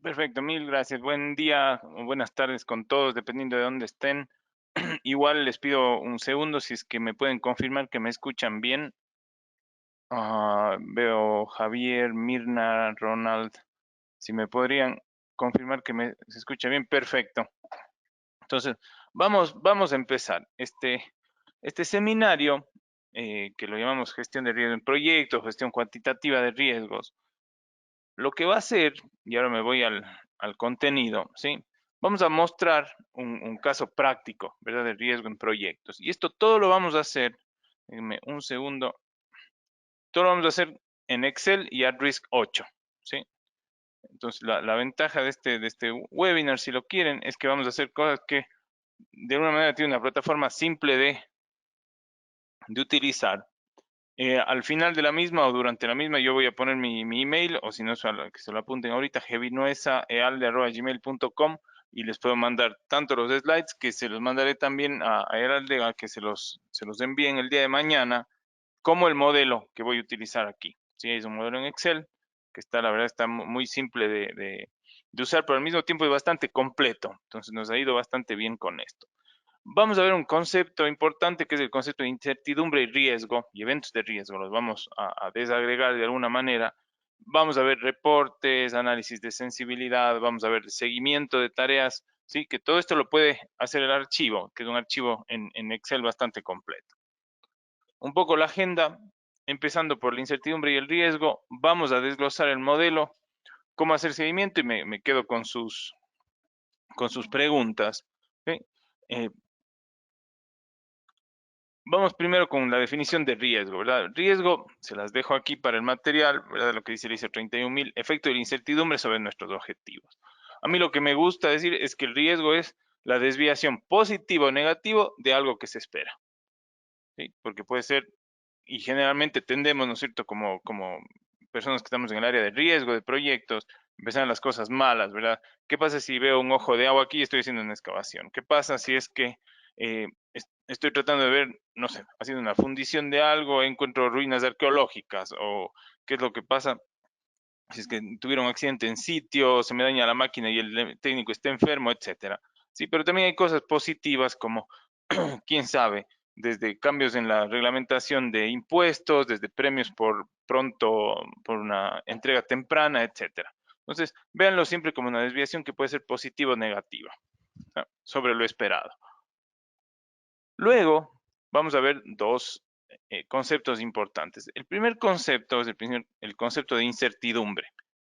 Perfecto, mil gracias. Buen día o buenas tardes con todos, dependiendo de dónde estén. Igual les pido un segundo si es que me pueden confirmar que me escuchan bien. Veo Javier, Mirna, Ronald. Si me podrían confirmar que se escucha bien, perfecto. Entonces, vamos a empezar. Este seminario, que lo llamamos gestión de riesgo en proyectos, gestión cuantitativa de riesgos, lo que va a hacer, y ahora me voy al contenido, ¿sí? Vamos a mostrar un caso práctico, ¿verdad? De riesgo en proyectos. Y esto todo lo vamos a hacer, déjenme un segundo, todo lo vamos a hacer en Excel y AtRisk 8, ¿sí? Entonces, la ventaja de este webinar, si lo quieren, es que vamos a hacer cosas que de alguna manera tiene una plataforma simple de utilizar. Al final de la misma o durante la misma yo voy a poner mi email, o si no, que se lo apunten ahorita, gevinoesaealde@gmail.com, y les puedo mandar tanto los slides, que se los mandaré también a Heralde, a que se los envíen el día de mañana, como el modelo que voy a utilizar aquí. Sí, es un modelo en Excel que está, la verdad, está muy simple de usar, pero al mismo tiempo es bastante completo. Entonces nos ha ido bastante bien con esto. Vamos a ver un concepto importante, que es el concepto de incertidumbre y riesgo y eventos de riesgo. Los vamos a desagregar de alguna manera. Vamos a ver reportes, análisis de sensibilidad, vamos a ver seguimiento de tareas, ¿sí? Que todo esto lo puede hacer el archivo, que es un archivo en Excel bastante completo. Un poco la agenda, empezando por la incertidumbre y el riesgo. Vamos a desglosar el modelo, cómo hacer seguimiento, y me quedo con sus preguntas, ¿sí? Eh, Vamos primero con la definición de riesgo, ¿verdad? Riesgo, se las dejo aquí para el material, ¿verdad? Lo que dice el ISO 31000, efecto de la incertidumbre sobre nuestros objetivos. A mí lo que me gusta decir es que el riesgo es la desviación positiva o negativa de algo que se espera, ¿sí? Porque puede ser, y generalmente tendemos, ¿no es cierto?, como personas que estamos en el área de riesgo, de proyectos, empezar las cosas malas, ¿verdad? ¿Qué pasa si veo un ojo de agua aquí y estoy haciendo una excavación? ¿Qué pasa si es que estoy tratando de ver, no sé, haciendo una fundición de algo, encuentro ruinas arqueológicas? ¿O qué es lo que pasa si es que tuviera un accidente en sitio, se me daña la máquina y el técnico está enfermo, etcétera? Sí, pero también hay cosas positivas como, quién sabe, desde cambios en la reglamentación de impuestos, desde premios por una entrega temprana, etcétera. Entonces, véanlo siempre como una desviación que puede ser positiva o negativa, ¿no?, sobre lo esperado. Luego, vamos a ver dos conceptos importantes. El primer concepto es el concepto de incertidumbre.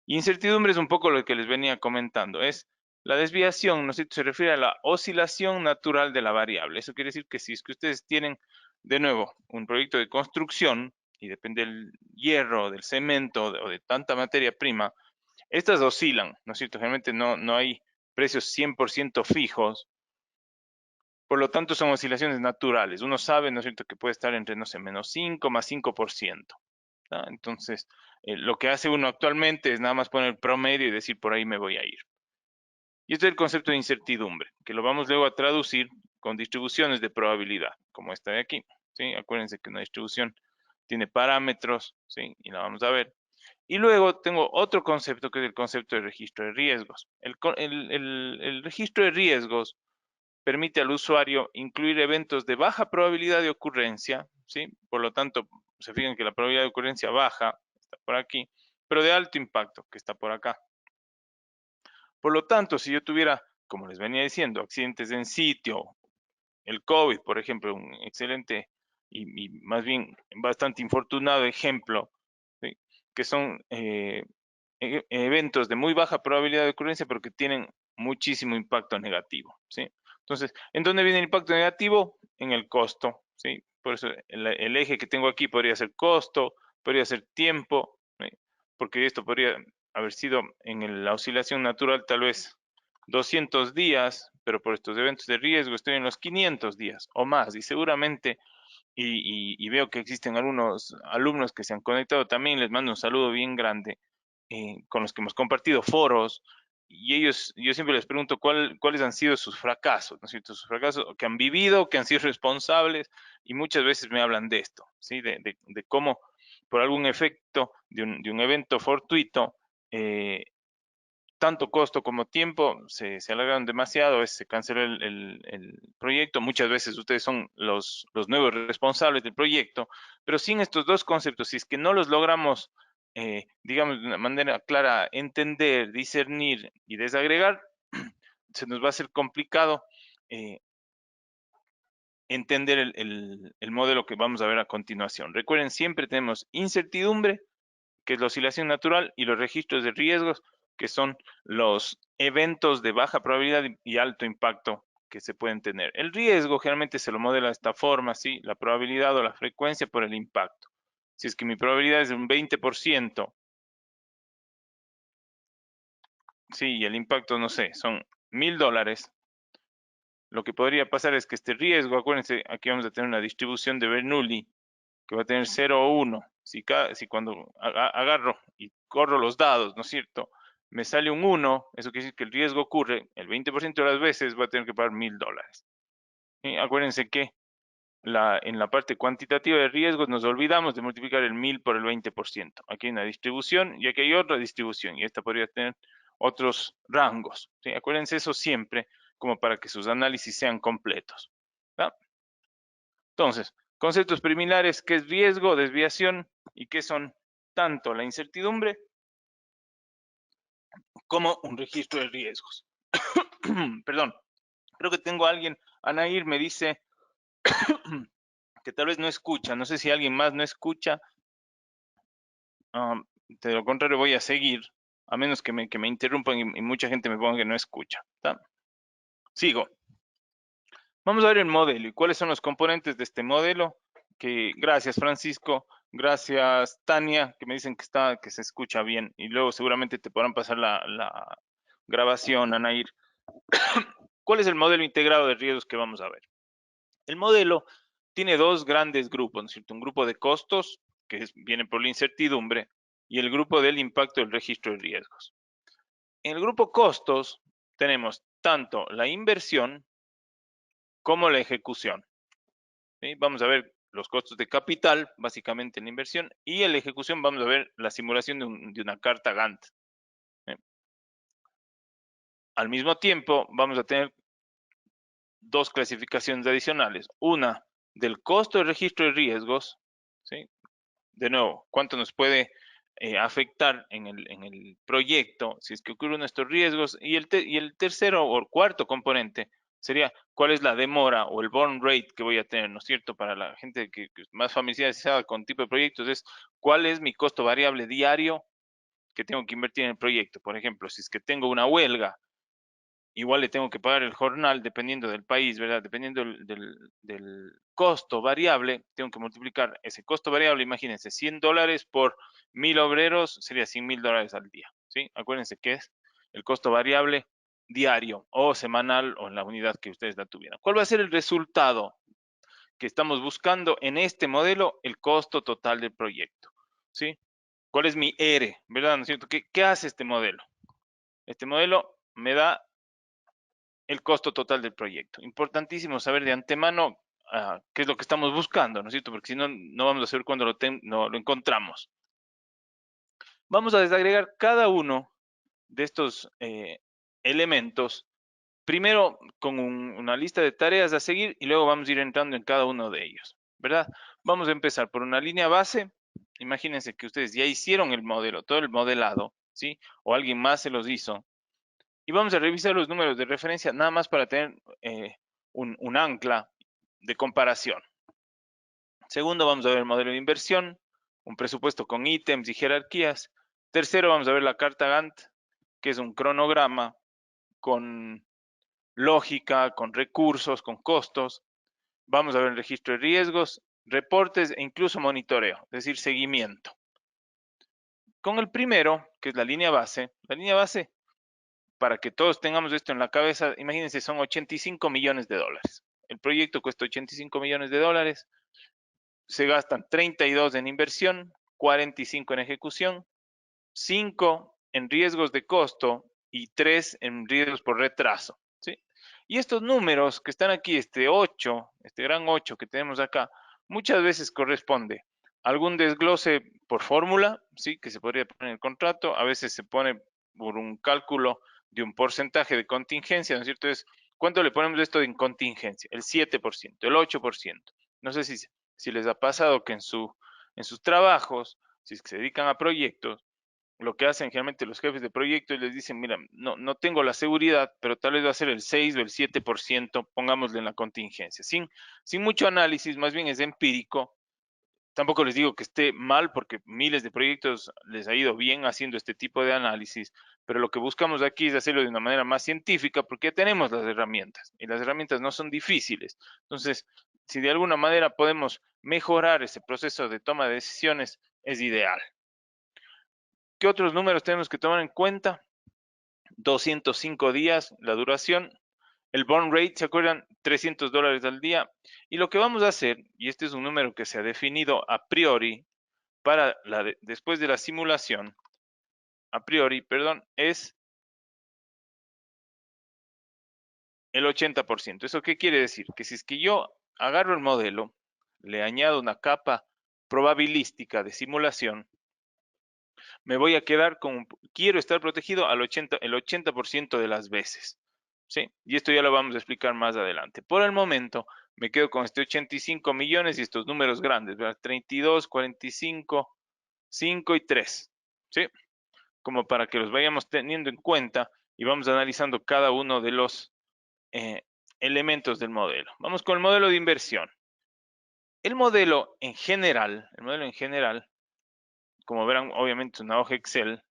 Incertidumbre es un poco lo que les venía comentando. Es la desviación, ¿no es cierto? Se refiere a la oscilación natural de la variable. Eso quiere decir que si es que ustedes tienen, de nuevo, un proyecto de construcción y depende del hierro, del cemento o de tanta materia prima, estas oscilan, ¿no es cierto? Generalmente no hay precios 100% fijos. Por lo tanto, son oscilaciones naturales. Uno sabe, ¿no es cierto?, que puede estar entre, no sé, -5 más 5%. ¿No? Entonces, lo que hace uno actualmente es nada más poner el promedio y decir, por ahí me voy a ir. Y este es el concepto de incertidumbre, que lo vamos luego a traducir con distribuciones de probabilidad, como esta de aquí, ¿sí? Acuérdense que una distribución tiene parámetros, ¿sí? Y la vamos a ver. Y luego tengo otro concepto, que es el concepto de registro de riesgos. El registro de riesgos permite al usuario incluir eventos de baja probabilidad de ocurrencia, ¿sí? Por lo tanto, se fijan que la probabilidad de ocurrencia baja está por aquí, pero de alto impacto, que está por acá. Por lo tanto, si yo tuviera, como les venía diciendo, accidentes en sitio, el COVID, por ejemplo, un excelente y más bien bastante infortunado ejemplo, ¿sí?, que son eventos de muy baja probabilidad de ocurrencia, pero que tienen muchísimo impacto negativo, ¿sí? Entonces, ¿en dónde viene el impacto negativo? En el costo, ¿sí? Por eso el eje que tengo aquí podría ser costo, podría ser tiempo, ¿sí? Porque esto podría haber sido en la oscilación natural tal vez 200 días, pero por estos eventos de riesgo estoy en los 500 días o más, y seguramente, y veo que existen algunos alumnos que se han conectado también, les mando un saludo bien grande, con los que hemos compartido foros, y ellos, yo siempre les pregunto cuáles han sido sus fracasos, ¿no es cierto? Sus fracasos que han vivido, que han sido responsables, y muchas veces me hablan de esto, ¿sí? De cómo por algún efecto de un evento fortuito, eh, tanto costo como tiempo se alargaron demasiado, a veces se canceló el proyecto, muchas veces ustedes son los nuevos responsables del proyecto, pero sin estos dos conceptos, si es que no los logramos, digamos, de una manera clara, entender, discernir y desagregar, se nos va a hacer complicado entender el modelo que vamos a ver a continuación. Recuerden, siempre tenemos incertidumbre, que es la oscilación natural, y los registros de riesgos, que son los eventos de baja probabilidad y alto impacto que se pueden tener. El riesgo generalmente se lo modela de esta forma, ¿sí? La probabilidad o la frecuencia por el impacto. Si es que mi probabilidad es de un 20%, sí, y el impacto, no sé, son $1000, lo que podría pasar es que este riesgo, acuérdense, aquí vamos a tener una distribución de Bernoulli, que va a tener 0 o 1. Si cuando agarro y corro los dados, ¿no es cierto? Me sale un 1, eso quiere decir que el riesgo ocurre el 20% de las veces, va a tener que pagar $1000. Y acuérdense que en la parte cuantitativa de riesgos nos olvidamos de multiplicar el 1000 por el 20%. Aquí hay una distribución y aquí hay otra distribución, y esta podría tener otros rangos. ¿Sí? Acuérdense eso siempre, como para que sus análisis sean completos. ¿Va? Entonces, conceptos preliminares, ¿qué es riesgo, desviación y qué son tanto la incertidumbre como un registro de riesgos? Perdón, creo que tengo a alguien, Anair me dice que tal vez no escucha, no sé si alguien más no escucha, de lo contrario voy a seguir, a menos que me interrumpan y mucha gente me ponga que no escucha. ¿Tá? Sigo. Vamos a ver el modelo y cuáles son los componentes de este modelo. Gracias, Francisco. Gracias, Tania, que me dicen que se escucha bien. Y luego seguramente te podrán pasar la grabación, Anair. ¿Cuál es el modelo integrado de riesgos que vamos a ver? El modelo tiene dos grandes grupos, ¿no es cierto? Un grupo de costos, viene por la incertidumbre, y el grupo del impacto del registro de riesgos. En el grupo costos tenemos tanto la inversión como la ejecución. ¿Sí? Vamos a ver los costos de capital, básicamente en la inversión, y en la ejecución vamos a ver la simulación de una carta Gantt. ¿Sí? Al mismo tiempo, vamos a tener dos clasificaciones adicionales. Una del costo de registro de riesgos, ¿sí? De nuevo, cuánto nos puede afectar en el proyecto si es que ocurren estos riesgos. Y el tercero o cuarto componente sería cuál es la demora o el burn rate que voy a tener, ¿no es cierto? Para la gente que es más familiarizada con tipo de proyectos, es cuál es mi costo variable diario que tengo que invertir en el proyecto. Por ejemplo, si es que tengo una huelga, igual le tengo que pagar el jornal dependiendo del país, ¿verdad? Dependiendo del costo variable, tengo que multiplicar ese costo variable, imagínense, $100 por 1000 obreros sería $100,000 al día, ¿sí? Acuérdense que es el costo variable diario o semanal o en la unidad que ustedes la tuvieran. ¿Cuál va a ser el resultado que estamos buscando en este modelo? El costo total del proyecto, ¿sí? ¿Cuál es mi R, verdad? ¿No es cierto? ¿Qué hace este modelo? Este modelo me da el costo total del proyecto. Importantísimo saber de antemano qué es lo que estamos buscando, ¿no es cierto? Porque si no, no vamos a saber cuándo lo encontramos. Vamos a desagregar cada uno de estos elementos, primero con una lista de tareas a seguir y luego vamos a ir entrando en cada uno de ellos, ¿verdad? Vamos a empezar por una línea base. Imagínense que ustedes ya hicieron el modelo, todo el modelado, ¿sí? O alguien más se los hizo. Y vamos a revisar los números de referencia nada más para tener un ancla de comparación. Segundo, vamos a ver el modelo de inversión, un presupuesto con ítems y jerarquías. Tercero, vamos a ver la carta Gantt, que es un cronograma con lógica, con recursos, con costos. Vamos a ver el registro de riesgos, reportes e incluso monitoreo, es decir, seguimiento. Con el primero, que es la línea base, para que todos tengamos esto en la cabeza, imagínense, son $85 millones. El proyecto cuesta $85 millones, se gastan 32 en inversión, 45 en ejecución, 5 en riesgos de costo y 3 en riesgos por retraso. ¿Sí? Y estos números que están aquí, este 8, este gran 8 que tenemos acá, muchas veces corresponde a algún desglose por fórmula, ¿sí? Que se podría poner en el contrato, a veces se pone por un cálculo de un porcentaje de contingencia, ¿no es cierto? ¿Cuánto le ponemos esto en contingencia? El 7%, el 8%. No sé si les ha pasado que en sus trabajos, si es que se dedican a proyectos, lo que hacen generalmente los jefes de proyecto les dicen, mira, no tengo la seguridad, pero tal vez va a ser el 6 o el 7%, pongámosle en la contingencia. Sin mucho análisis, más bien es empírico. Tampoco les digo que esté mal porque miles de proyectos les ha ido bien haciendo este tipo de análisis, pero lo que buscamos aquí es hacerlo de una manera más científica porque ya tenemos las herramientas y las herramientas no son difíciles. Entonces, si de alguna manera podemos mejorar ese proceso de toma de decisiones, es ideal. ¿Qué otros números tenemos que tomar en cuenta? 205 días, la duración. El burn rate, ¿se acuerdan? $300 al día. Y lo que vamos a hacer, y este es un número que se ha definido a priori para después de la simulación, a priori, perdón, es el 80%. ¿Eso qué quiere decir? Que si es que yo agarro el modelo, le añado una capa probabilística de simulación, me voy a quedar con, quiero estar protegido el 80% de las veces. ¿Sí? Y esto ya lo vamos a explicar más adelante. Por el momento, me quedo con este 85 millones y estos números grandes, ¿verdad? 32, 45, 5 y 3. ¿Sí? Como para que los vayamos teniendo en cuenta y vamos analizando cada uno de los elementos del modelo. Vamos con el modelo de inversión. El modelo en general, como verán, obviamente es una hoja Excel,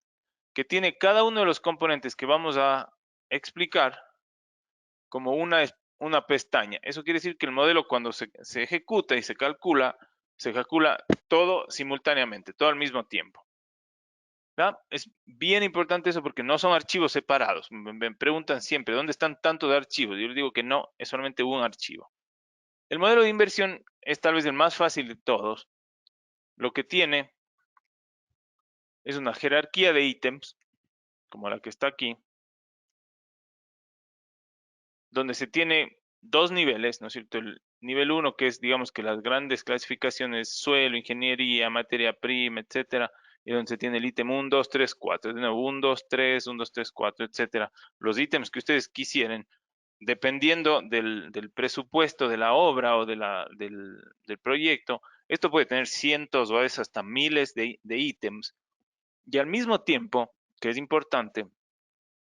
que tiene cada uno de los componentes que vamos a explicar como una pestaña. Eso quiere decir que el modelo cuando se ejecuta y se calcula todo simultáneamente, todo al mismo tiempo. ¿Ya? Es bien importante eso porque no son archivos separados. Me preguntan siempre, ¿dónde están tantos archivos? Yo les digo que no, es solamente un archivo. El modelo de inversión es tal vez el más fácil de todos. Lo que tiene es una jerarquía de ítems, como la que está aquí, donde se tiene dos niveles, ¿no es cierto? El nivel 1, que es, digamos que las grandes clasificaciones, suelo, ingeniería, materia prima, etcétera, y donde se tiene el ítem 1, 2, 3, 4, de nuevo, 1, 2, 3, 1, 2, 3, 4, etcétera. Los ítems que ustedes quisieran, dependiendo del presupuesto de la obra o del proyecto, esto puede tener cientos o a veces hasta miles de ítems. Y al mismo tiempo, que es importante,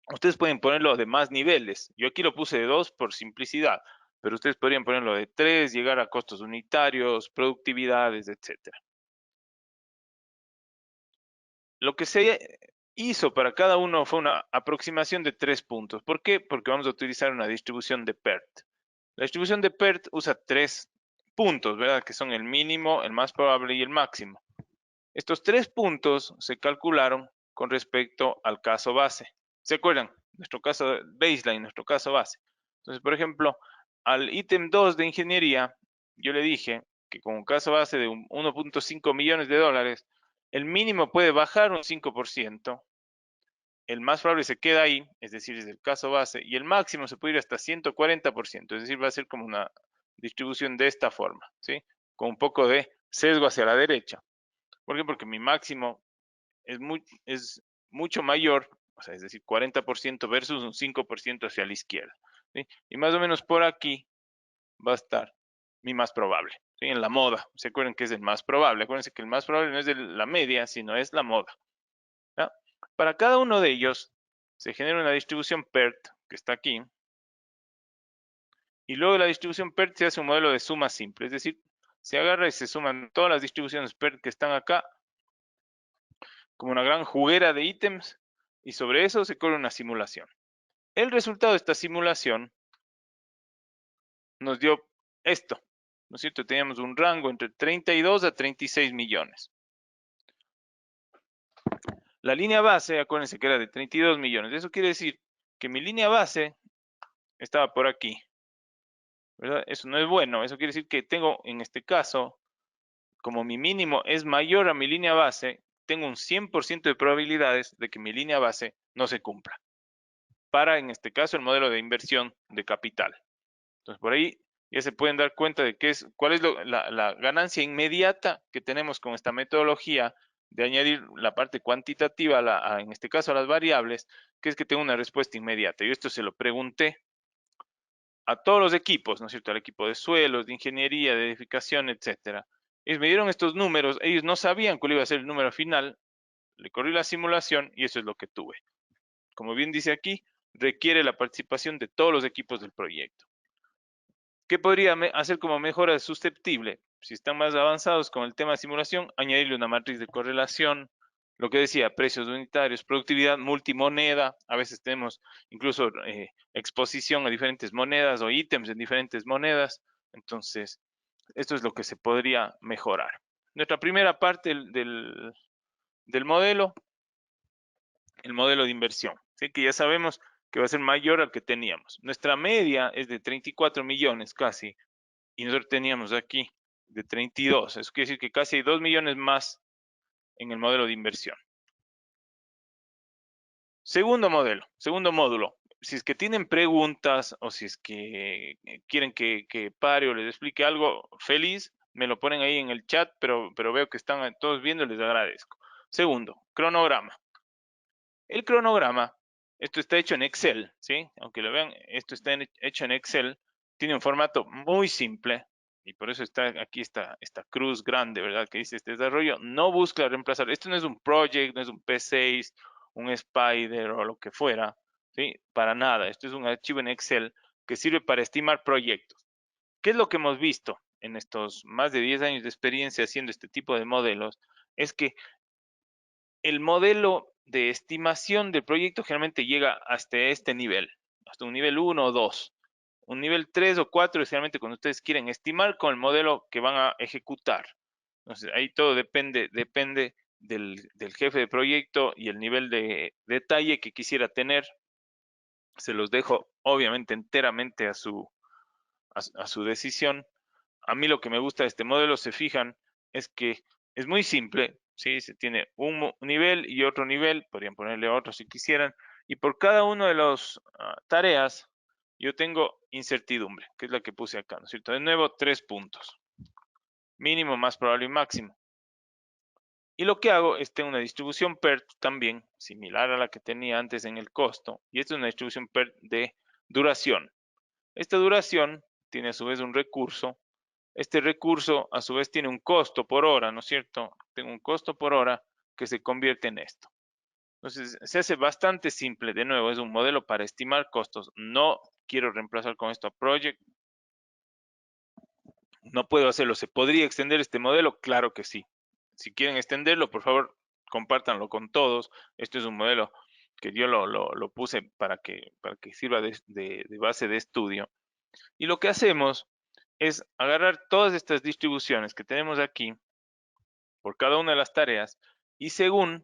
ustedes pueden ponerlo de más niveles. Yo aquí lo puse de 2 por simplicidad, pero ustedes podrían ponerlo de 3, llegar a costos unitarios, productividades, etcétera. Lo que se hizo para cada uno fue una aproximación de 3 puntos. ¿Por qué? Porque vamos a utilizar una distribución de PERT. La distribución de PERT usa 3 puntos, ¿verdad? Que son el mínimo, el más probable y el máximo. Estos 3 puntos se calcularon con respecto al caso base. ¿Se acuerdan? Nuestro caso baseline, nuestro caso base. Entonces, por ejemplo, al ítem 2 de ingeniería, yo le dije que con un caso base de 1.5 millones de dólares, el mínimo puede bajar un 5%, el más probable se queda ahí, es decir, es el caso base, y el máximo se puede ir hasta 140%, es decir, va a ser como una distribución de esta forma, ¿sí? Con un poco de sesgo hacia la derecha. ¿Por qué? Porque mi máximo es mucho mayor, o sea, es decir, 40% versus un 5% hacia la izquierda, ¿sí? Y más o menos por aquí va a estar mi más probable, ¿sí? En la moda, ¿se acuerdan que es el más probable? Acuérdense que el más probable no es de la media, sino es la moda, ¿ya? Para cada uno de ellos se genera una distribución PERT, que está aquí, y luego de la distribución PERT se hace un modelo de suma simple, es decir, se agarra y se suman todas las distribuciones PERT que están acá, como una gran juguera de ítems, y sobre eso se corre una simulación. El resultado de esta simulación nos dio esto, ¿no es cierto? Teníamos un rango entre 32 a 36 millones. La línea base, acuérdense que era de 32 millones. Eso quiere decir que mi línea base estaba por aquí, ¿verdad? Eso no es bueno. Eso quiere decir que tengo, en este caso, como mi mínimo es mayor a mi línea base, tengo un 100% de probabilidades de que mi línea base no se cumpla. Para, en este caso, el modelo de inversión de capital. Entonces, por ahí ya se pueden dar cuenta de cuál es la ganancia inmediata que tenemos con esta metodología de añadir la parte cuantitativa, en este caso a las variables, que es que tengo una respuesta inmediata. Yo esto se lo pregunté a todos los equipos, ¿no es cierto? Al equipo de suelos, de ingeniería, de edificación, etcétera. Ellos me dieron estos números, ellos no sabían cuál iba a ser el número final, le corrí la simulación y eso es lo que tuve. Como bien dice aquí, requiere la participación de todos los equipos del proyecto. ¿Qué podría hacer como mejora susceptible? Si están más avanzados con el tema de simulación, añadirle una matriz de correlación, lo que decía, precios unitarios, productividad multimoneda, a veces tenemos incluso exposición a diferentes monedas o ítems en diferentes monedas, entonces esto es lo que se podría mejorar. Nuestra primera parte del modelo, el modelo de inversión, ¿sí? Que ya sabemos que va a ser mayor al que teníamos. Nuestra media es de 34 millones casi, y nosotros teníamos aquí de 32. Eso quiere decir que casi hay 2 millones más en el modelo de inversión. Segundo modelo, segundo módulo. Si es que tienen preguntas o si es que quieren que pare o les explique algo, feliz, me lo ponen ahí en el chat, pero veo que están todos viendo y les agradezco. Segundo, cronograma. El cronograma, esto está hecho en Excel, ¿sí? Aunque lo vean, esto está hecho en Excel, tiene un formato muy simple y por eso está aquí esta cruz grande, ¿verdad? Que dice este desarrollo, no busca reemplazar. Esto no es un project, no es un P6, un Spider o lo que fuera, ¿sí? Para nada. Esto es un archivo en Excel que sirve para estimar proyectos. ¿Qué es lo que hemos visto en estos más de 10 años de experiencia haciendo este tipo de modelos? Es que el modelo de estimación del proyecto generalmente llega hasta este nivel, hasta un nivel 1 o 2. Un nivel 3 o 4 es generalmente cuando ustedes quieren estimar con el modelo que van a ejecutar. Entonces, ahí todo depende del jefe de proyecto y el nivel de detalle que quisiera tener. Se los dejo, obviamente, enteramente a su decisión. A mí lo que me gusta de este modelo, se fijan, es que es muy simple, ¿sí? Se tiene un nivel y otro nivel, podrían ponerle otro si quisieran, y por cada una de las tareas yo tengo incertidumbre, que es la que puse acá, ¿no es cierto? De nuevo, 3 puntos, mínimo, más probable y máximo. Y lo que hago es tengo una distribución PERT también, similar a la que tenía antes en el costo, y esta es una distribución PERT de duración. Esta duración tiene a su vez un recurso. Este recurso a su vez tiene un costo por hora, ¿no es cierto? Tengo un costo por hora que se convierte en esto. Entonces, se hace bastante simple. De nuevo, es un modelo para estimar costos. No quiero reemplazar con esto a Project. No puedo hacerlo. ¿Se podría extender este modelo? Claro que sí. Si quieren extenderlo, por favor, compártanlo con todos. Esto es un modelo que yo lo puse para que sirva de base de estudio. Y lo que hacemos es agarrar todas estas distribuciones que tenemos aquí por cada una de las tareas y según,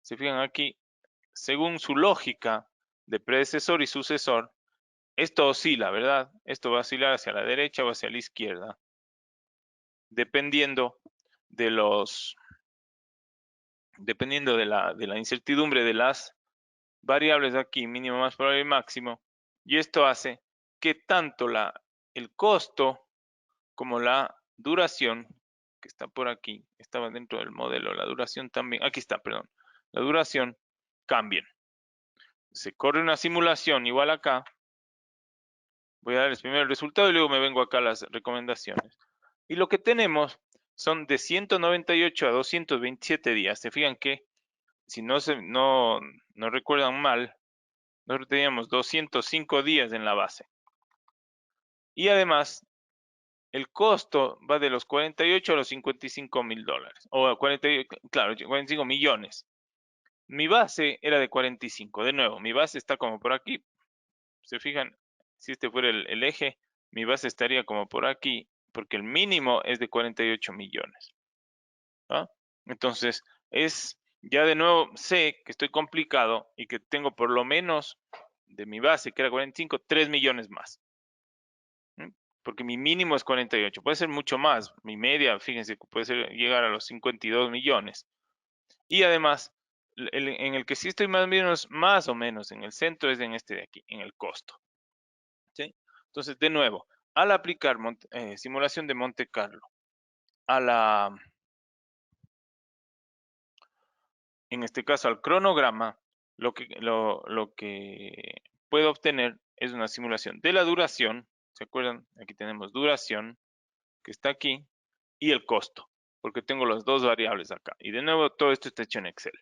se fijan aquí, según su lógica de predecesor y sucesor, esto oscila, ¿verdad? Esto va a oscilar hacia la derecha o hacia la izquierda, dependiendo de dependiendo de la incertidumbre de las variables aquí, mínimo, más probable y máximo, y esto hace que tanto el costo como la duración, que está por aquí, estaba dentro del modelo, la duración también, aquí está, perdón, la duración cambien. Se corre una simulación igual acá. Voy a darles primero el resultado y luego me vengo acá a las recomendaciones. Y lo que tenemos son de 198 a 227 días. Se fijan que, si no recuerdan mal, nosotros teníamos 205 días en la base. Y además, el costo va de los 48 a los 55 mil dólares. O 40, claro, 45 millones. Mi base era de 45. De nuevo, mi base está como por aquí. Se fijan, si este fuera el eje, mi base estaría como por aquí, porque el mínimo es de 48 millones. ¿Ah? Entonces, ya de nuevo sé que estoy complicado y que tengo por lo menos de mi base, que era 45, 3 millones más. Porque mi mínimo es 48, puede ser mucho más, mi media, fíjense, puede llegar a los 52 millones. Y además, en el que sí estoy más o menos en el centro es en este de aquí, en el costo. ¿Sí? Entonces, de nuevo, al aplicar simulación de Monte Carlo a en este caso al cronograma, lo que puedo obtener es una simulación de la duración. ¿Se acuerdan? Aquí tenemos duración, que está aquí, y el costo, porque tengo las dos variables acá. Y de nuevo, todo esto está hecho en Excel.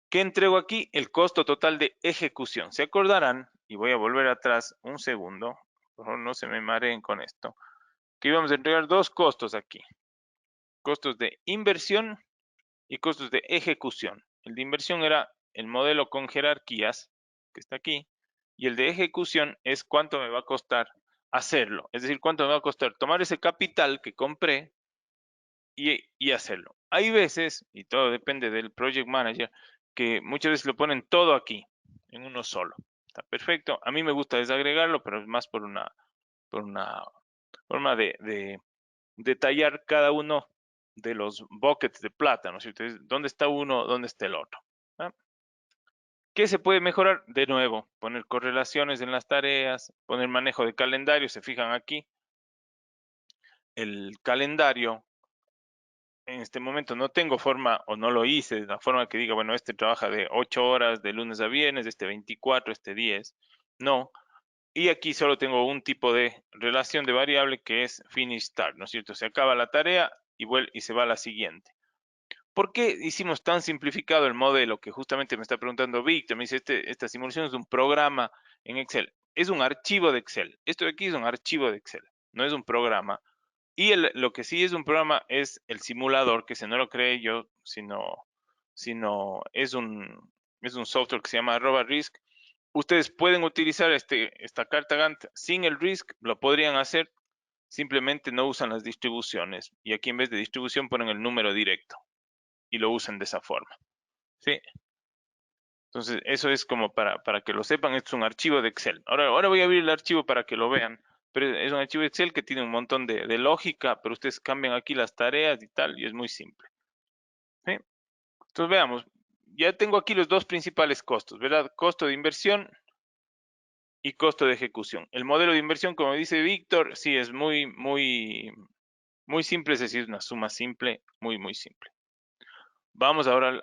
¿Qué entrego aquí? El costo total de ejecución. Se acordarán, y voy a volver atrás un segundo, por favor no se me mareen con esto, que íbamos a entregar dos costos aquí. Costos de inversión y costos de ejecución. El de inversión era el modelo con jerarquías, que está aquí, y el de ejecución es cuánto me va a costar hacerlo. Es decir, cuánto me va a costar tomar ese capital que compré y hacerlo. Hay veces, y todo depende del project manager, que muchas veces lo ponen todo aquí, en uno solo. Está perfecto. A mí me gusta desagregarlo, pero es más por una forma de detallar cada uno de los buckets de plata, ¿no es cierto? ¿Dónde está uno? ¿Dónde está el otro? ¿Ah? ¿Qué se puede mejorar? De nuevo, poner correlaciones en las tareas, poner manejo de calendario. Se fijan aquí, el calendario en este momento no tengo forma, o no lo hice de la forma que diga, bueno, este trabaja de 8 horas de lunes a viernes, este 24, este 10. No. Y aquí solo tengo un tipo de relación de variable que es finish start, ¿no es cierto? Se acaba la tarea y se va a la siguiente. ¿Por qué hicimos tan simplificado el modelo que justamente me está preguntando Víctor? Me dice, esta simulación es un programa en Excel. Es un archivo de Excel. Esto de aquí es un archivo de Excel, no es un programa. Y lo que sí es un programa es el simulador, que se no lo creé yo, sino es un software que se llama RiSC. Ustedes pueden utilizar esta carta Gantt sin el RISC, lo podrían hacer, simplemente no usan las distribuciones. Y aquí en vez de distribución ponen el número directo y lo usan de esa forma. ¿Sí? Entonces, eso es como para que lo sepan, esto es un archivo de Excel. Ahora voy a abrir el archivo para que lo vean, pero es un archivo de Excel que tiene un montón de lógica, pero ustedes cambian aquí las tareas y tal, y es muy simple. ¿Sí? Entonces, veamos, ya tengo aquí los dos principales costos, ¿verdad? Costo de inversión y costo de ejecución. El modelo de inversión, como dice Víctor, sí es muy simple, es decir, una suma simple, muy simple. Vamos ahora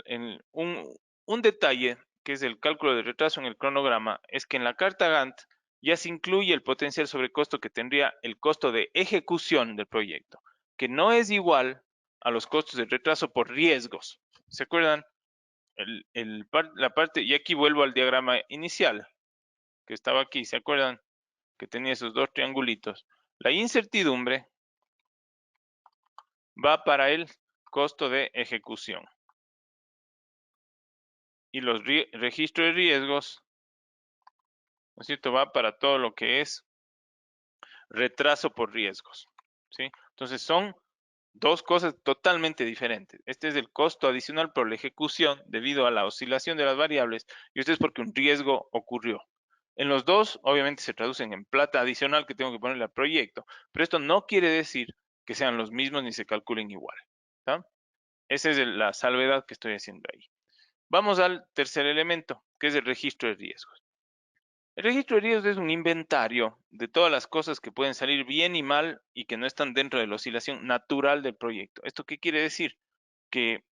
en un detalle que es el cálculo de retraso en el cronograma, es que en la carta Gantt ya se incluye el potencial sobrecosto que tendría el costo de ejecución del proyecto, que no es igual a los costos de retraso por riesgos. ¿Se acuerdan? La parte, y aquí vuelvo al diagrama inicial, que estaba aquí, ¿se acuerdan? Que tenía esos dos triangulitos. La incertidumbre va para el costo de ejecución. Y los registros de riesgos, ¿no es cierto? Va para todo lo que es retraso por riesgos, ¿sí? Entonces son dos cosas totalmente diferentes. Este es el costo adicional por la ejecución debido a la oscilación de las variables y esto es porque un riesgo ocurrió. En los dos, obviamente, se traducen en plata adicional que tengo que ponerle al proyecto, pero esto no quiere decir que sean los mismos ni se calculen igual. ¿Tá? Esa es la salvedad que estoy haciendo ahí. Vamos al tercer elemento, que es el registro de riesgos. El registro de riesgos es un inventario de todas las cosas que pueden salir bien y mal y que no están dentro de la oscilación natural del proyecto. ¿Esto qué quiere decir? Que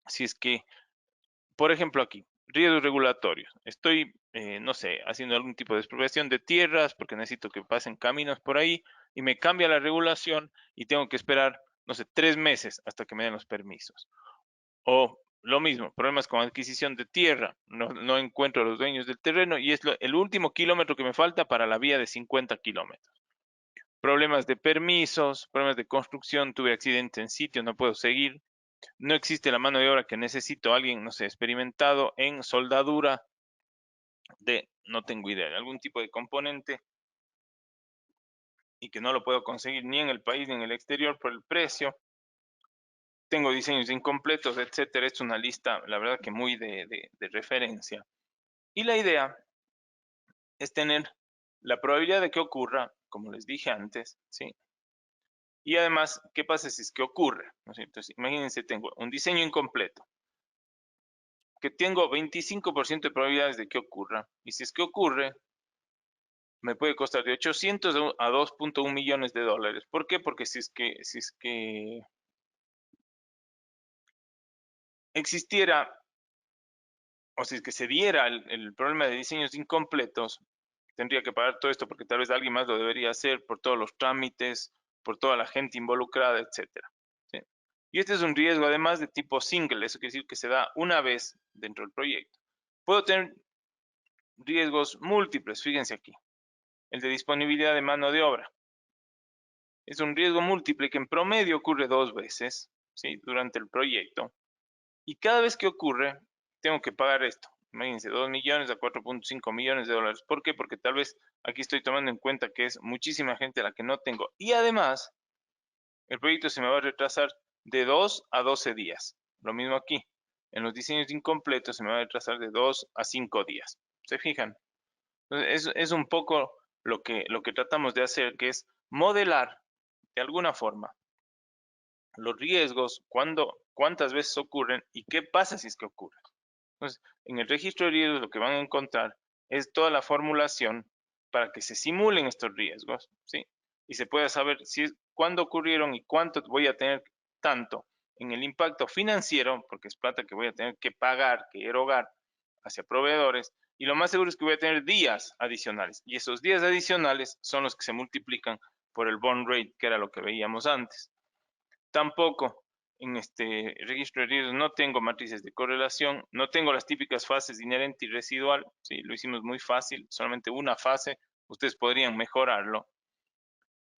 si es que, por ejemplo aquí, riesgos regulatorios. Estoy, no sé, haciendo algún tipo de expropiación de tierras porque necesito que pasen caminos por ahí y me cambia la regulación y tengo que esperar, no sé, 3 meses hasta que me den los permisos. O lo mismo, problemas con adquisición de tierra. No encuentro a los dueños del terreno y es el último kilómetro que me falta para la vía de 50 kilómetros. Problemas de permisos, problemas de construcción, tuve accidente en sitio, no puedo seguir. No existe la mano de obra que necesito, alguien, no sé, experimentado en soldadura no tengo idea, de algún tipo de componente y que no lo puedo conseguir ni en el país ni en el exterior por el precio. Tengo diseños incompletos, etcétera. Es una lista, la verdad que muy de referencia. Y la idea es tener la probabilidad de que ocurra, como les dije antes, ¿sí? Y además, ¿qué pasa si es que ocurre? ¿No es cierto? Entonces, imagínense, tengo un diseño incompleto, que tengo 25% de probabilidades de que ocurra. Y si es que ocurre, me puede costar de 800 a 2.1 millones de dólares. ¿Por qué? Porque si es que existiera, o si es que se diera el problema de diseños incompletos, tendría que pagar todo esto porque tal vez alguien más lo debería hacer por todos los trámites, por toda la gente involucrada, etcétera. ¿Sí? Y este es un riesgo además de tipo single, eso quiere decir que se da una vez dentro del proyecto. Puedo tener riesgos múltiples, fíjense aquí. El de disponibilidad de mano de obra. Es un riesgo múltiple que en promedio ocurre 2 veces, ¿sí? Durante el proyecto. Y cada vez que ocurre, tengo que pagar esto. Imagínense, 2 millones a 4.5 millones de dólares. ¿Por qué? Porque tal vez aquí estoy tomando en cuenta que es muchísima gente a la que no tengo. Y además, el proyecto se me va a retrasar de 2 a 12 días. Lo mismo aquí. En los diseños incompletos se me va a retrasar de 2 a 5 días. ¿Se fijan? Entonces, es un poco lo que tratamos de hacer, que es modelar de alguna forma los riesgos, cuántas veces ocurren y qué pasa si es que ocurren. Entonces, en el registro de riesgos lo que van a encontrar es toda la formulación para que se simulen estos riesgos, ¿sí? Y se pueda saber cuándo ocurrieron y cuánto voy a tener tanto en el impacto financiero, porque es plata que voy a tener que pagar, que erogar hacia proveedores, y lo más seguro es que voy a tener días adicionales, y esos días adicionales son los que se multiplican por el bond rate, que era lo que veíamos antes. Tampoco en este registro de riesgos no tengo matrices de correlación, no tengo las típicas fases de inherente y residual, ¿sí? Lo hicimos muy fácil, solamente una fase, ustedes podrían mejorarlo.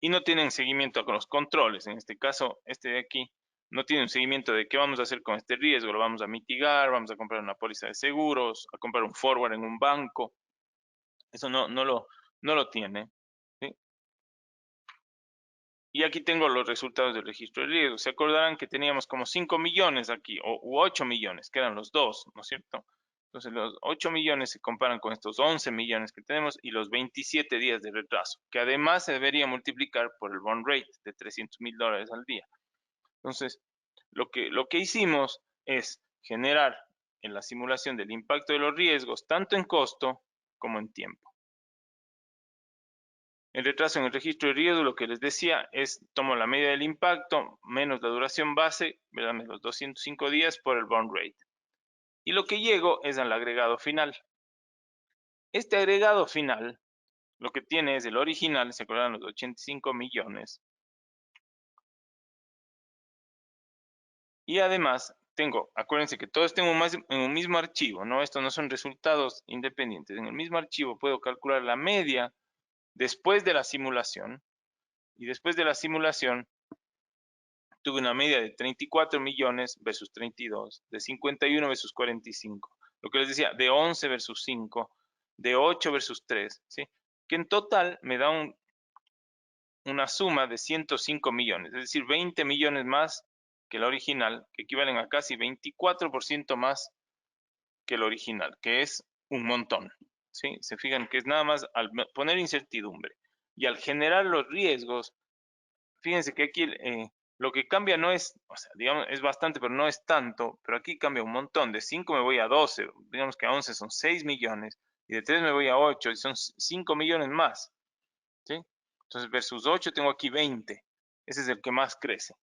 Y no tienen seguimiento con los controles, en este caso, este de aquí, no tiene un seguimiento de qué vamos a hacer con este riesgo, lo vamos a mitigar, vamos a comprar una póliza de seguros, a comprar un forward en un banco, eso no lo tiene. ¿Sí? Y aquí tengo los resultados del registro de riesgos. Se acordarán que teníamos como 5 millones aquí, u 8 millones, que eran los dos, ¿no es cierto? Entonces los 8 millones se comparan con estos 11 millones que tenemos y los 27 días de retraso, que además se debería multiplicar por el bond rate de $300,000 al día. Entonces, lo que hicimos es generar en la simulación del impacto de los riesgos, tanto en costo como en tiempo. El retraso en el registro de riesgo, lo que les decía, es tomo la media del impacto menos la duración base, ¿verdad? Los 205 días por el bond rate. Y lo que llego es al agregado final. Este agregado final, lo que tiene es el original, se acuerdan los 85 millones. Y además tengo, acuérdense que todos tengo en un mismo archivo, ¿no? Estos no son resultados independientes. En el mismo archivo puedo calcular la media después de la simulación. Y después de la simulación tuve una media de 34 millones versus 32, de 51 versus 45. Lo que les decía, de 11 versus 5, de 8 versus 3, ¿sí? Que en total me da una suma de 105 millones, es decir, 20 millones más que el original, que equivalen a casi 24% más que el original, que es un montón, ¿sí? Se fijan que es nada más al poner incertidumbre y al generar los riesgos. Fíjense que aquí lo que cambia no es, o sea, digamos, es bastante, pero no es tanto, pero aquí cambia un montón. De 5 me voy a 12, digamos que a 11 son 6 millones, y de 3 me voy a 8, y son 5 millones más, ¿sí? Entonces, versus 8 tengo aquí 20. Ese es el que más crece.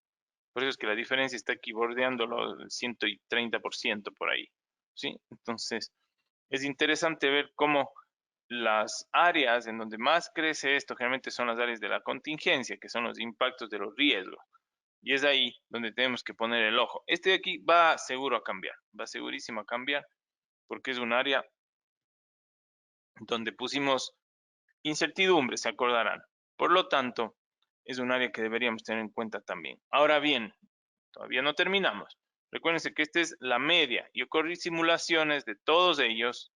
Por eso es que la diferencia está aquí bordeando el 130% por ahí, ¿sí? Entonces, es interesante ver cómo las áreas en donde más crece esto generalmente son las áreas de la contingencia, que son los impactos de los riesgos. Y es ahí donde tenemos que poner el ojo. Este de aquí va seguro a cambiar, va segurísimo a cambiar, porque es un área donde pusimos incertidumbre, se acordarán. Por lo tanto, es un área que deberíamos tener en cuenta también. Ahora bien, todavía no terminamos. Recuérdense que esta es la media. Yo corrí simulaciones de todos ellos.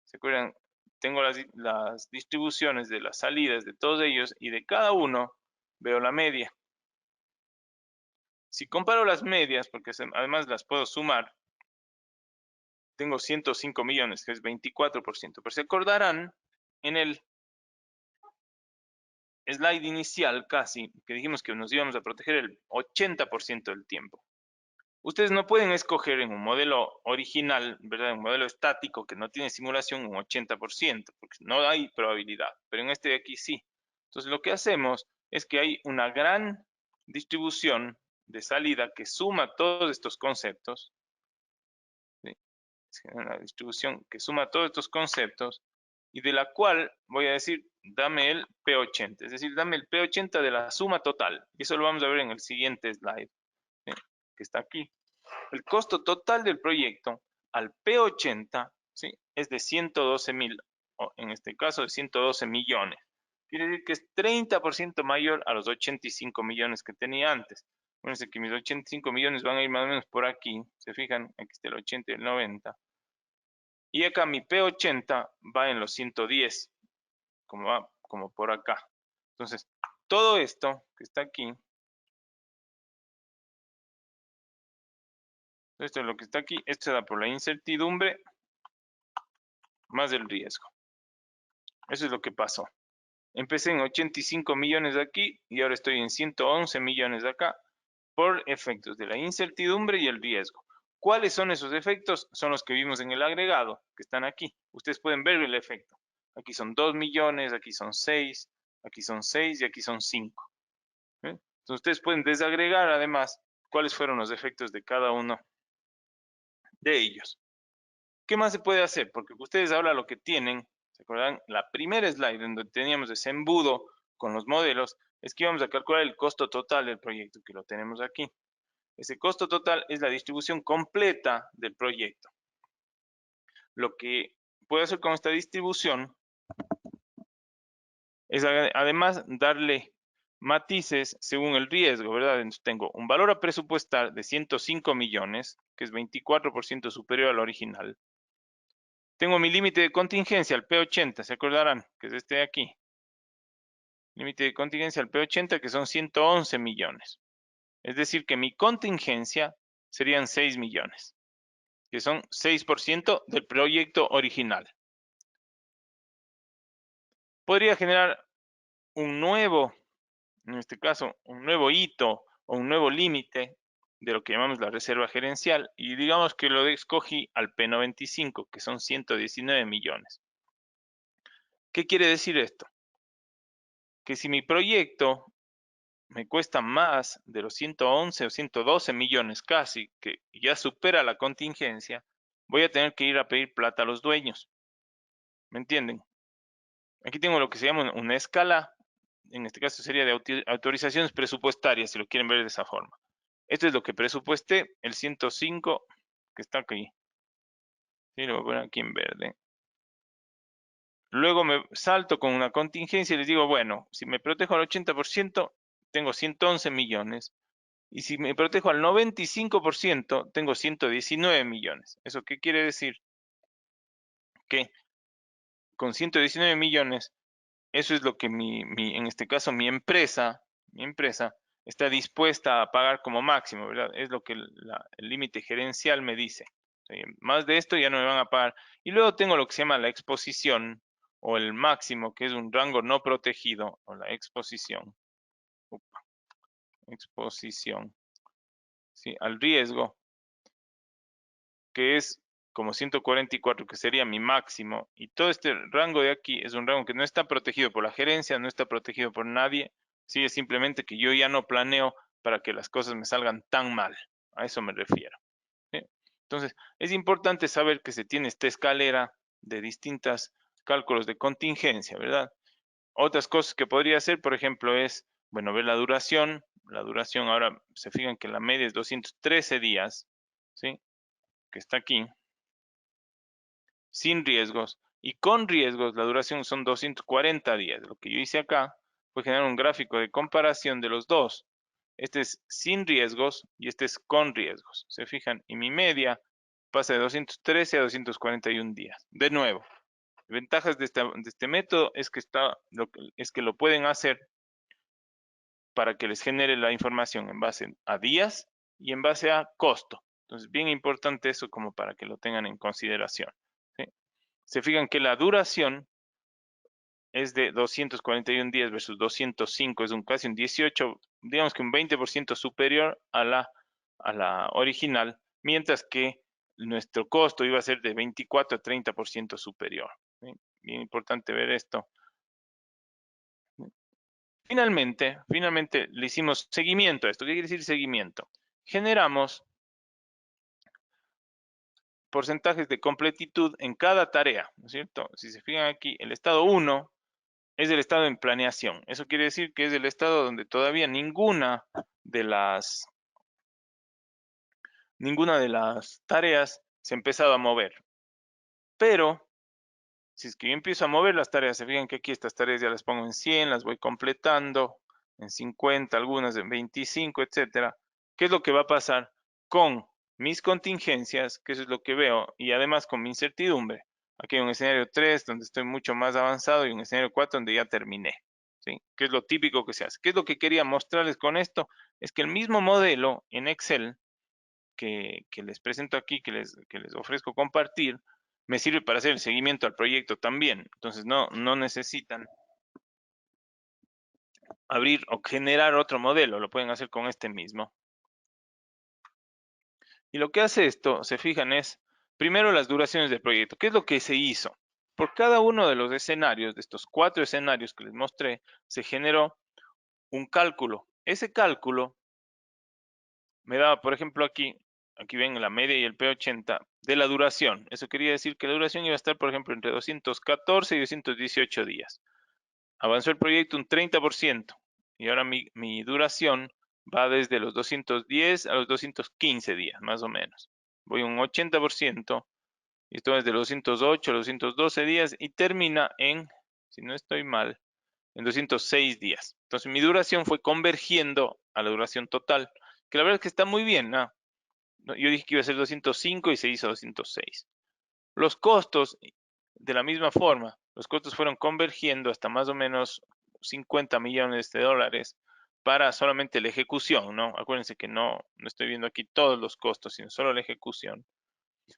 ¿Se acuerdan? Tengo las distribuciones de las salidas de todos ellos y de cada uno veo la media. Si comparo las medias, porque además las puedo sumar, tengo 105 millones, que es 24%. Pero se acordarán en el slide inicial casi, que dijimos que nos íbamos a proteger el 80% del tiempo. Ustedes no pueden escoger en un modelo original, ¿verdad? Un modelo estático que no tiene simulación un 80%, porque no hay probabilidad, pero en este de aquí sí. Entonces lo que hacemos es que hay una gran distribución de salida que suma todos estos conceptos, Es una distribución que suma todos estos conceptos y de la cual voy a decir, dame el P80, es decir, dame el P80 de la suma total. Y eso lo vamos a ver en el siguiente slide, ¿sí? Que está aquí. El costo total del proyecto al P80, ¿sí? Es de 112.000, o en este caso de 112 millones. Quiere decir que es 30% mayor a los 85 millones que tenía antes. Fíjense que mis 85 millones van a ir más o menos por aquí. Se fijan, aquí está el 80 y el 90. Y acá mi P80 va en los 110, como por acá. Entonces, todo esto que está aquí, esto es lo que está aquí, esto se da por la incertidumbre más el riesgo. Eso es lo que pasó. Empecé en 85 millones de aquí y ahora estoy en 111 millones de acá por efectos de la incertidumbre y el riesgo. ¿Cuáles son esos efectos? Son los que vimos en el agregado, que están aquí. Ustedes pueden ver el efecto. Aquí son 2 millones, aquí son 6, aquí son 6 y aquí son 5. Entonces ustedes pueden desagregar además cuáles fueron los efectos de cada uno de ellos. ¿Qué más se puede hacer? Porque ustedes ahora lo que tienen, ¿se acuerdan? La primera slide donde teníamos ese embudo con los modelos, es que íbamos a calcular el costo total del proyecto, que lo tenemos aquí. Ese costo total es la distribución completa del proyecto. Lo que puedo hacer con esta distribución es además darle matices según el riesgo, ¿verdad? Entonces tengo un valor a presupuestar de 105 millones, que es 24% superior al original. Tengo mi límite de contingencia, el P80, ¿se acordarán? Que es este de aquí. Límite de contingencia al P80, que son 111 millones. Es decir, que mi contingencia serían 6 millones, que son 6% del proyecto original. Podría generar un nuevo, en este caso, un nuevo hito o un nuevo límite de lo que llamamos la reserva gerencial y digamos que lo escogí al P95, que son 119 millones. ¿Qué quiere decir esto? Que si mi proyecto me cuesta más de los 111 o 112 millones casi, que ya supera la contingencia, voy a tener que ir a pedir plata a los dueños. ¿Me entienden? Aquí tengo lo que se llama una escala, en este caso sería de autorizaciones presupuestarias, si lo quieren ver de esa forma. Esto es lo que presupuesté, el 105 que está aquí. Sí, lo voy a poner aquí en verde. Luego me salto con una contingencia y les digo, bueno, si me protejo al 80%, tengo 111 millones. Y si me protejo al 95%, tengo 119 millones. ¿Eso qué quiere decir? Que con 119 millones, eso es lo que en este caso mi empresa está dispuesta a pagar como máximo, ¿verdad? Es lo que el límite gerencial me dice. Más de esto ya no me van a pagar. Y luego tengo lo que se llama la exposición o el máximo, que es un rango no protegido, o la exposición. Exposición, ¿sí? Al riesgo, que es como 144, que sería mi máximo, y todo este rango de aquí es un rango que no está protegido por la gerencia, no está protegido por nadie, sí, es simplemente que yo ya no planeo para que las cosas me salgan tan mal, a eso me refiero. ¿Sí? Entonces, es importante saber que se tiene esta escalera de distintos cálculos de contingencia, ¿verdad? Otras cosas que podría hacer, por ejemplo, es, bueno, ver la duración ahora se fijan que la media es 213 días, ¿sí? Que está aquí, sin riesgos, y con riesgos la duración son 240 días. Lo que yo hice acá fue generar un gráfico de comparación de los dos. Este es sin riesgos y este es con riesgos. Se fijan, y mi media pasa de 213 a 241 días. De nuevo, ventajas de este método es que lo pueden hacer para que les genere la información en base a días y en base a costo. Entonces, bien importante eso como para que lo tengan en consideración. ¿Sí? Se fijan que la duración es de 241 días versus 205, es casi un 18, digamos que un 20% superior a la original, mientras que nuestro costo iba a ser de 24 a 30% superior. ¿Sí? Bien importante ver esto. Finalmente le hicimos seguimiento a esto. ¿Qué quiere decir seguimiento? Generamos porcentajes de completitud en cada tarea, ¿no es cierto? Si se fijan aquí, el estado 1 es el estado en planeación. Eso quiere decir que es el estado donde todavía de las, ninguna de las tareas se ha empezado a mover. Pero si es que yo empiezo a mover las tareas, se fijan que aquí estas tareas ya las pongo en 100, las voy completando, en 50, algunas en 25, etcétera. ¿Qué es lo que va a pasar con mis contingencias? Que eso es lo que veo, y además con mi incertidumbre. Aquí hay un escenario 3 donde estoy mucho más avanzado y un escenario 4 donde ya terminé. ¿Sí? ¿Qué es lo típico que se hace? ¿Qué es lo que quería mostrarles con esto? Es que el mismo modelo en Excel que les presento aquí, que les ofrezco compartir, me sirve para hacer el seguimiento al proyecto también. Entonces no necesitan abrir o generar otro modelo, lo pueden hacer con este mismo. Y lo que hace esto, se fijan, es primero las duraciones del proyecto. ¿Qué es lo que se hizo? Por cada uno de los escenarios, de estos 4 escenarios que les mostré, se generó un cálculo. Ese cálculo me daba, por ejemplo, aquí ven la media y el P80 de la duración. Eso quería decir que la duración iba a estar, por ejemplo, entre 214 y 218 días. Avanzó el proyecto un 30% y ahora mi duración va desde los 210 a los 215 días, más o menos. Voy un 80%, y esto es de los 208 a los 212 días y termina en, si no estoy mal, en 206 días. Entonces mi duración fue convergiendo a la duración total, que la verdad es que está muy bien, ¿no? Yo dije que iba a ser 205 y se hizo 206. Los costos, de la misma forma, los costos fueron convergiendo hasta más o menos 50 millones de dólares para solamente la ejecución, ¿no? Acuérdense que no estoy viendo aquí todos los costos, sino solo la ejecución.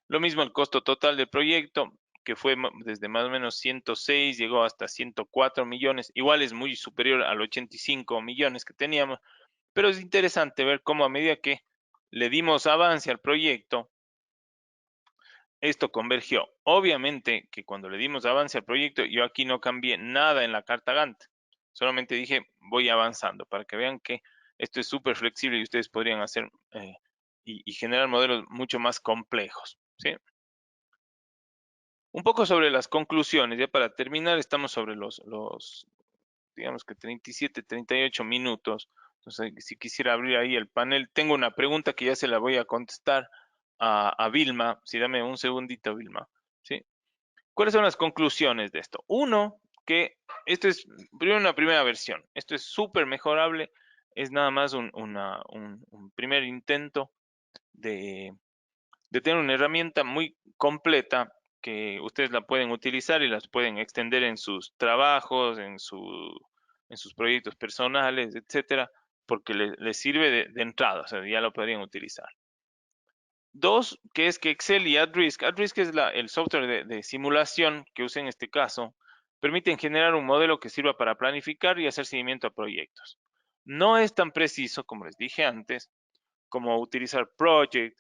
Lo mismo el costo total del proyecto, que fue desde más o menos 106, llegó hasta 104 millones. Igual es muy superior a los 85 millones que teníamos, pero es interesante ver cómo a medida que le dimos avance al proyecto, esto convergió. Obviamente que cuando le dimos avance al proyecto, yo aquí no cambié nada en la carta Gantt. Solamente dije, voy avanzando para que vean que esto es súper flexible y ustedes podrían hacer y generar modelos mucho más complejos. ¿Sí? Un poco sobre las conclusiones. Ya para terminar, estamos sobre los digamos que 37, 38 minutos. Entonces, si quisiera abrir ahí el panel, tengo una pregunta que ya se la voy a contestar a Vilma. Si dame un segundito, Vilma. ¿Sí? ¿Cuáles son las conclusiones de esto? Uno, que esto es primero una primera versión. Esto es súper mejorable. Es nada más un primer intento de, de tener una herramienta muy completa que ustedes la pueden utilizar y las pueden extender en sus trabajos, en sus proyectos personales, etcétera, porque les sirve de entrada, o sea, ya lo podrían utilizar. Dos, que es que Excel y AdRisk es el software de simulación que usa en este caso, permiten generar un modelo que sirva para planificar y hacer seguimiento a proyectos. No es tan preciso, como les dije antes, como utilizar Project,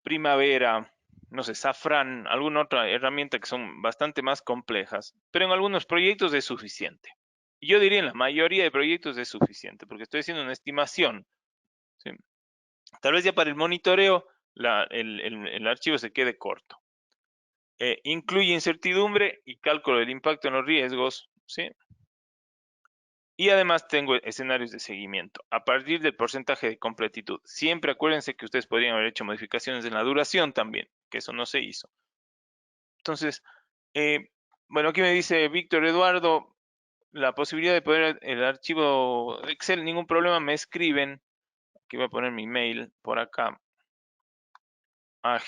Primavera, no sé, Safran, alguna otra herramienta que son bastante más complejas, pero en algunos proyectos es suficiente. Y yo diría en la mayoría de proyectos es suficiente, porque estoy haciendo una estimación. ¿Sí? Tal vez ya para el monitoreo el archivo se quede corto. Incluye incertidumbre y cálculo del impacto en los riesgos, ¿sí? Y además tengo escenarios de seguimiento a partir del porcentaje de completitud. Siempre acuérdense que ustedes podrían haber hecho modificaciones en la duración también, que eso no se hizo. Entonces, bueno, aquí me dice Víctor Eduardo, la posibilidad de poner el archivo Excel, ningún problema, me escriben. Aquí voy a poner mi mail por acá a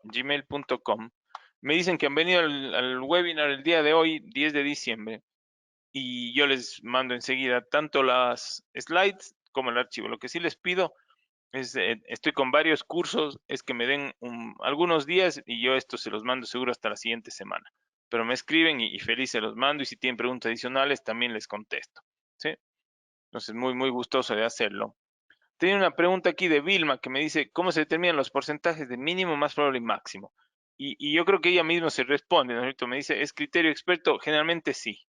gmail.com. Me dicen que han venido al webinar el día de hoy, 10 de diciembre, y yo les mando enseguida tanto las slides como el archivo. Lo que sí les pido es, estoy con varios cursos, es que me den algunos días y yo esto se los mando seguro hasta la siguiente semana. Pero me escriben y feliz se los mando y si tienen preguntas adicionales también les contesto. ¿Sí? Entonces, muy gustoso de hacerlo. Tenía una pregunta aquí de Vilma que me dice, ¿cómo se determinan los porcentajes de mínimo, más probable y máximo? Y yo creo que ella misma se responde, ¿no es cierto? Me dice, ¿es criterio experto? Generalmente sí.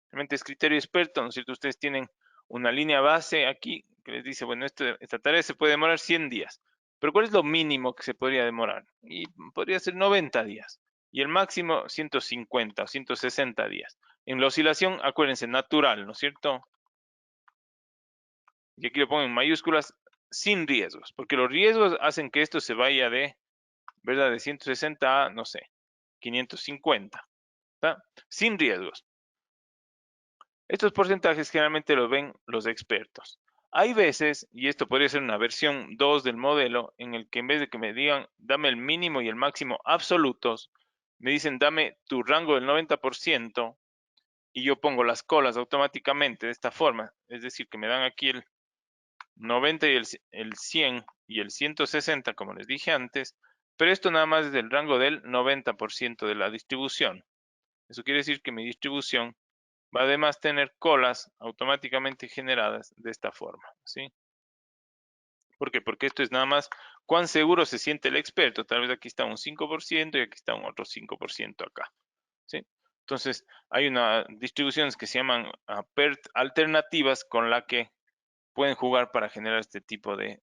Generalmente es criterio experto, ¿no es cierto? Ustedes tienen una línea base aquí que les dice, bueno, esta tarea se puede demorar 100 días, Pero ¿cuál es lo mínimo que se podría demorar? Y podría ser 90 días. Y el máximo 150 o 160 días. En la oscilación, acuérdense, natural, ¿no es cierto? Y aquí lo pongo en mayúsculas, sin riesgos, porque los riesgos hacen que esto se vaya de, ¿verdad? De 160 a, no sé, 550. ¿Está? Sin riesgos. Estos porcentajes generalmente los ven los expertos. Hay veces, y esto podría ser una versión 2 del modelo, en el que en vez de que me digan dame el mínimo y el máximo absolutos, me dicen dame tu rango del 90% y yo pongo las colas automáticamente de esta forma. Es decir, que me dan aquí el 90 y el 100 y el 160, como les dije antes, pero esto nada más es del rango del 90% de la distribución. Eso quiere decir que mi distribución va además a tener colas automáticamente generadas de esta forma, ¿sí? ¿Por qué? Porque esto es nada más cuán seguro se siente el experto. Tal vez aquí está un 5% y aquí está un otro 5% acá, ¿sí? Entonces, hay unas distribuciones que se llaman PERT alternativas con la que pueden jugar para generar este tipo de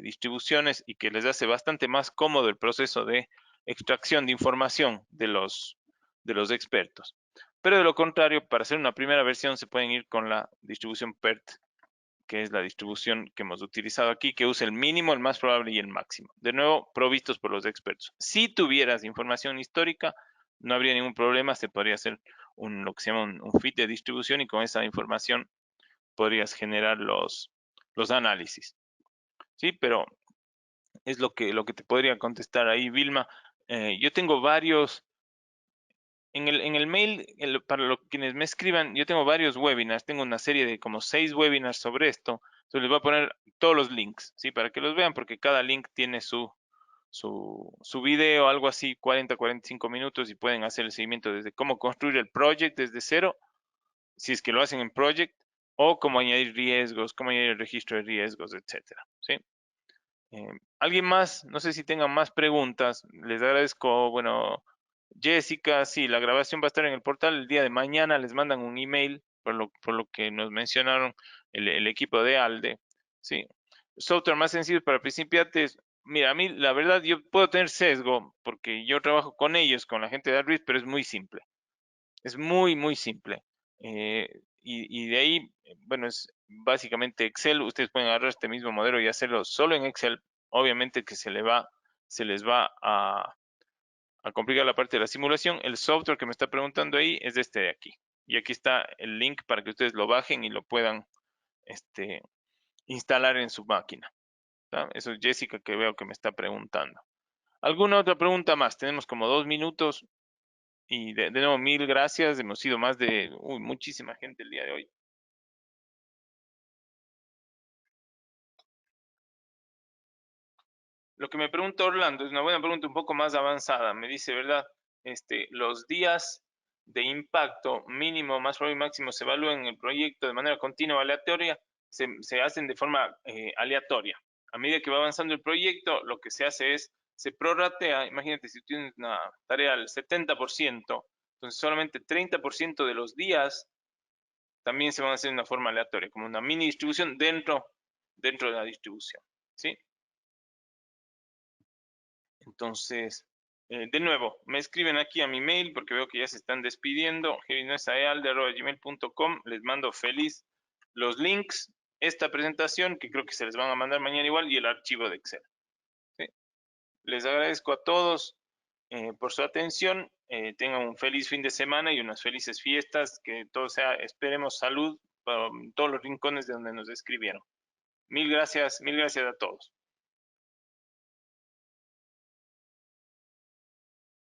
distribuciones y que les hace bastante más cómodo el proceso de extracción de información de los expertos. Pero de lo contrario, para hacer una primera versión se pueden ir con la distribución PERT, que es la distribución que hemos utilizado aquí, que usa el mínimo, el más probable y el máximo. De nuevo, provistos por los expertos. Si tuvieras información histórica, no habría ningún problema, se podría hacer lo que se llama un fit de distribución y con esa información podrías generar los análisis. Sí, pero es lo que te podría contestar ahí, Vilma. Yo tengo varios, en el mail, para quienes me escriban, yo tengo varios webinars, tengo una serie de como 6 webinars sobre esto. Entonces les voy a poner todos los links, ¿sí? Para que los vean, porque cada link tiene su video, algo así, 40, 45 minutos y pueden hacer el seguimiento desde cómo construir el project desde cero, si es que lo hacen en project, o cómo añadir riesgos, cómo añadir el registro de riesgos, etcétera, ¿sí? ¿Alguien más? No sé si tengan más preguntas. Les agradezco. Bueno, Jessica, sí, la grabación va a estar en el portal el día de mañana. Les mandan un email por lo que nos mencionaron el equipo de ALDE. Sí. Software más sencillo para principiantes. Mira, a mí la verdad yo puedo tener sesgo porque yo trabajo con ellos, con la gente de Arbit, pero es muy simple. Es muy, muy simple. Y de ahí, bueno, es básicamente Excel. Ustedes pueden agarrar este mismo modelo y hacerlo solo en Excel. Obviamente que se les va a complicar la parte de la simulación. El software que me está preguntando ahí es este de aquí. Y aquí está el link para que ustedes lo bajen y lo puedan instalar en su máquina. ¿Tá? Eso es Jessica que veo que me está preguntando. ¿Alguna otra pregunta más? Tenemos como 2 minutos. Y de nuevo, mil gracias. Hemos sido más de muchísima gente el día de hoy. Lo que me pregunta Orlando es una buena pregunta un poco más avanzada. Me dice, ¿verdad? Los días de impacto mínimo, más probable y máximo se evalúan en el proyecto de manera continua o aleatoria, se hacen de forma aleatoria. A medida que va avanzando el proyecto, lo que se hace es, se prorratea, imagínate si tienes una tarea al 70%, entonces solamente 30% de los días también se van a hacer de una forma aleatoria, como una mini distribución dentro de la distribución, ¿sí? Entonces, de nuevo, me escriben aquí a mi mail porque veo que ya se están despidiendo, gmail.com. Les mando feliz los links, esta presentación que creo que se les van a mandar mañana igual y el archivo de Excel, ¿sí? Les agradezco a todos por su atención. Tengan un feliz fin de semana y unas felices fiestas, que todo sea, esperemos, salud para todos los rincones de donde nos escribieron. Mil gracias a todos.